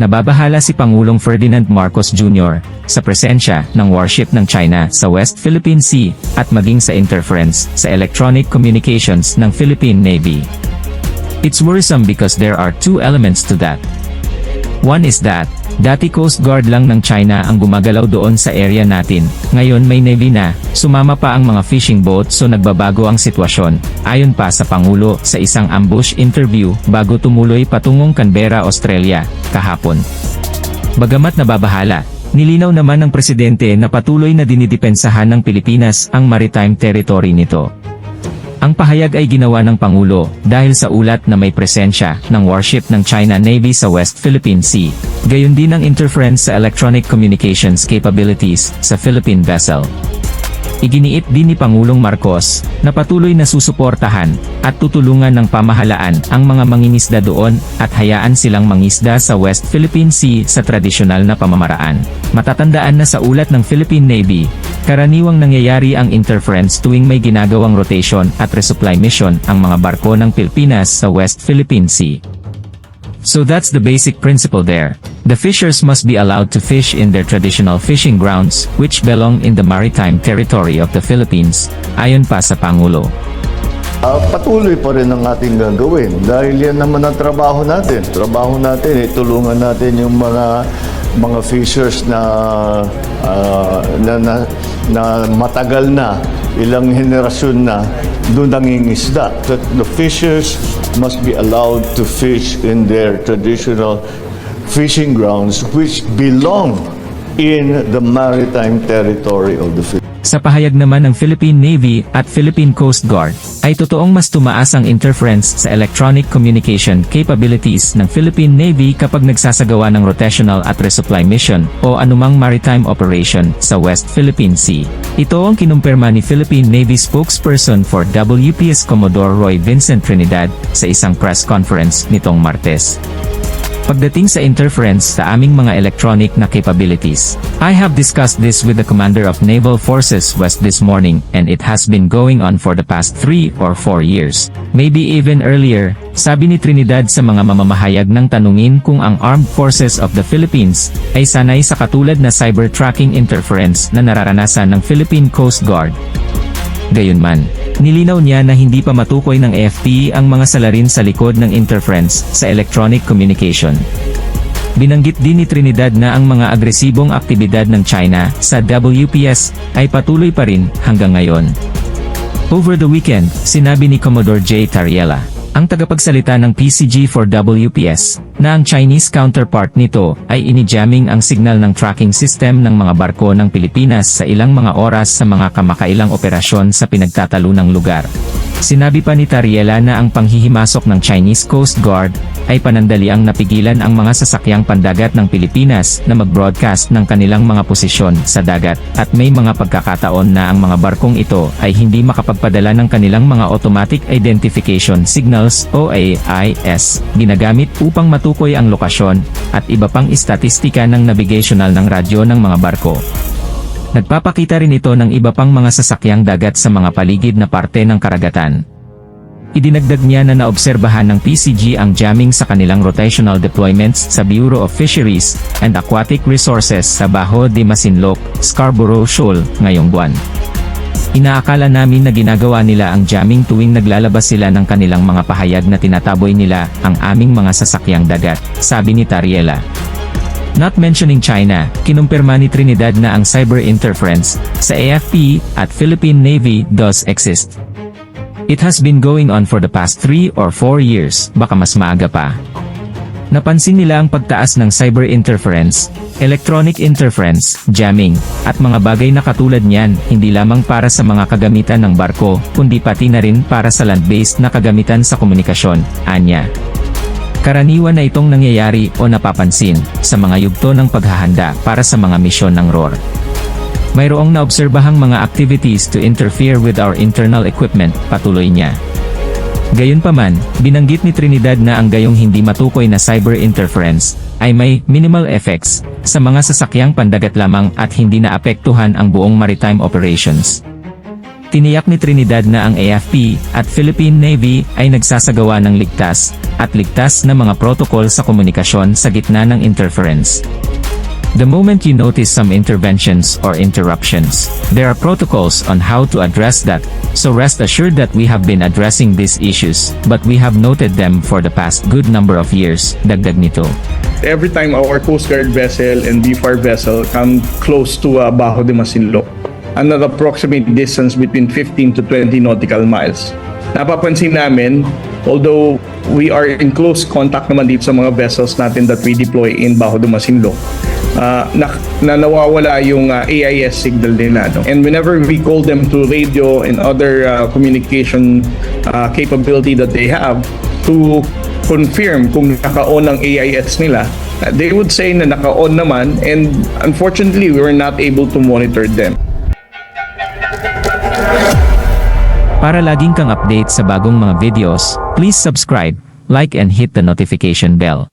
Nababahala si Pangulong Ferdinand Marcos Jr. sa presensya ng warship ng China sa West Philippine Sea at maging sa interference sa electronic communications ng Philippine Navy. It's worrisome because there are two elements to that. One is that, dati Coast Guard lang ng China ang gumagalaw doon sa area natin, ngayon may Navy na, sumama pa ang mga fishing boat so nagbabago ang sitwasyon, ayon pa sa Pangulo sa isang ambush interview bago tumuloy patungong Canberra, Australia, kahapon. Bagamat nababahala, nilinaw naman ng Presidente na patuloy na dinidepensahan ng Pilipinas ang maritime territory nito. Ang pahayag ay ginawa ng Pangulo dahil sa ulat na may presensya ng warship ng China Navy sa West Philippine Sea, gayon din ang interference sa electronic communications capabilities sa Philippine vessel. Iginiit din ni Pangulong Marcos na patuloy na susuportahan at tutulungan ng pamahalaan ang mga mangingisda doon at hayaan silang mangisda sa West Philippine Sea sa tradisyonal na pamamaraan. Matatandaan na sa ulat ng Philippine Navy, karaniwang nangyayari ang interference tuwing may ginagawang rotation at resupply mission ang mga barko ng Pilipinas sa West Philippine Sea. So that's the basic principle there. The fishers must be allowed to fish in their traditional fishing grounds, which belong in the maritime territory of the Philippines, ayon pa sa Pangulo. Patuloy pa rin ang ating gagawin dahil yan naman ang trabaho natin. Trabaho natin, tulungan natin yung mga fishers na matagal na, ilang henerasyon na doon nangingisda. The fishers must be allowed to fish in their traditional fishing grounds which belong in the maritime territory of the Philippines. Sa pahayag naman ng Philippine Navy at Philippine Coast Guard, ay totoong mas tumaas ang interference sa electronic communication capabilities ng Philippine Navy kapag nagsasagawa ng rotational at resupply mission o anumang maritime operation sa West Philippine Sea. Ito ang kinumpirma ni Philippine Navy spokesperson for WPS Commodore Roy Vincent Trinidad sa isang press conference nitong Martes. Pagdating sa interference sa aming mga electronic na capabilities, I have discussed this with the Commander of Naval Forces West this morning and it has been going on for the past 3 or 4 years. Maybe even earlier, sabi ni Trinidad sa mga mamamahayag ng tanungin kung ang Armed Forces of the Philippines ay sanay sa katulad na cyber tracking interference na nararanasan ng Philippine Coast Guard. Gayunman, nilinaw niya na hindi pa matukoy ng AFP ang mga salarin sa likod ng interference sa electronic communication. Binanggit din ni Trinidad na ang mga agresibong aktibidad ng China sa WPS ay patuloy pa rin hanggang ngayon. Over the weekend, sinabi ni Commodore J. Tariela, ang tagapagsalita ng PCG for WPS, na ang Chinese counterpart nito ay ini-jamming ang signal ng tracking system ng mga barko ng Pilipinas sa ilang mga oras sa mga kamakailang operasyon sa pinagtatalunang lugar. Sinabi pa ni Tariela na ang panghihimasok ng Chinese Coast Guard ay panandaliang napigilan ang mga sasakyang pandagat ng Pilipinas na mag-broadcast ng kanilang mga posisyon sa dagat at may mga pagkakataon na ang mga barkong ito ay hindi makapagpadala ng kanilang mga automatic identification signals o AIS ginagamit upang matukoy ang lokasyon at iba pang istatistika ng navigational ng radyo ng mga barko. Nagpapakita rin ito ng iba pang mga sasakyang dagat sa mga paligid na parte ng karagatan. Idinagdag niya na naobserbahan ng PCG ang jamming sa kanilang rotational deployments sa Bureau of Fisheries and Aquatic Resources sa Bajo de Masinloc, Scarborough Shoal, ngayong buwan. Inaakala namin na ginagawa nila ang jamming tuwing naglalabas sila ng kanilang mga pahayag na tinataboy nila ang aming mga sasakyang dagat, sabi ni Tariela. Not mentioning China, kinumpirma ni Trinidad na ang cyber interference sa AFP at Philippine Navy does exist. It has been going on for the past 3 or 4 years, baka mas maaga pa. Napansin nila ang pagtaas ng cyber interference, electronic interference, jamming, at mga bagay na katulad niyan hindi lamang para sa mga kagamitan ng barko, kundi pati na rin para sa land-based na kagamitan sa komunikasyon, anya. Karaniwan na itong nangyayari o napapansin sa mga yugto ng paghahanda para sa mga misyon ng ROR. Mayroong naobserbahang mga activities to interfere with our internal equipment, patuloy niya. Gayunpaman, binanggit ni Trinidad na ang gayong hindi matukoy na cyber interference ay may minimal effects sa mga sasakyang pandagat lamang at hindi naapektuhan ang buong maritime operations. Tiniyak ni Trinidad na ang AFP at Philippine Navy ay nagsasagawa ng ligtas na mga protocol sa komunikasyon sa gitna ng interference. The moment you notice some interventions or interruptions, there are protocols on how to address that, so rest assured that we have been addressing these issues, but we have noted them for the past good number of years, dagdag nito. Every time our Coast Guard vessel and BFAR vessel come close to Bajo de Masinloc, an approximate distance between 15 to 20 nautical miles. Napapansin namin, although we are in close contact naman dito sa mga vessels natin that we deploy in Bajo de Masinloc, na nawawala yung AIS signal nila. No? And whenever we call them to radio and other communication capability that they have to confirm kung naka-on ang AIS nila, they would say na naka-on naman, and unfortunately we were not able to monitor them. Para laging kang update sa bagong mga videos, please subscribe, like and hit the notification bell.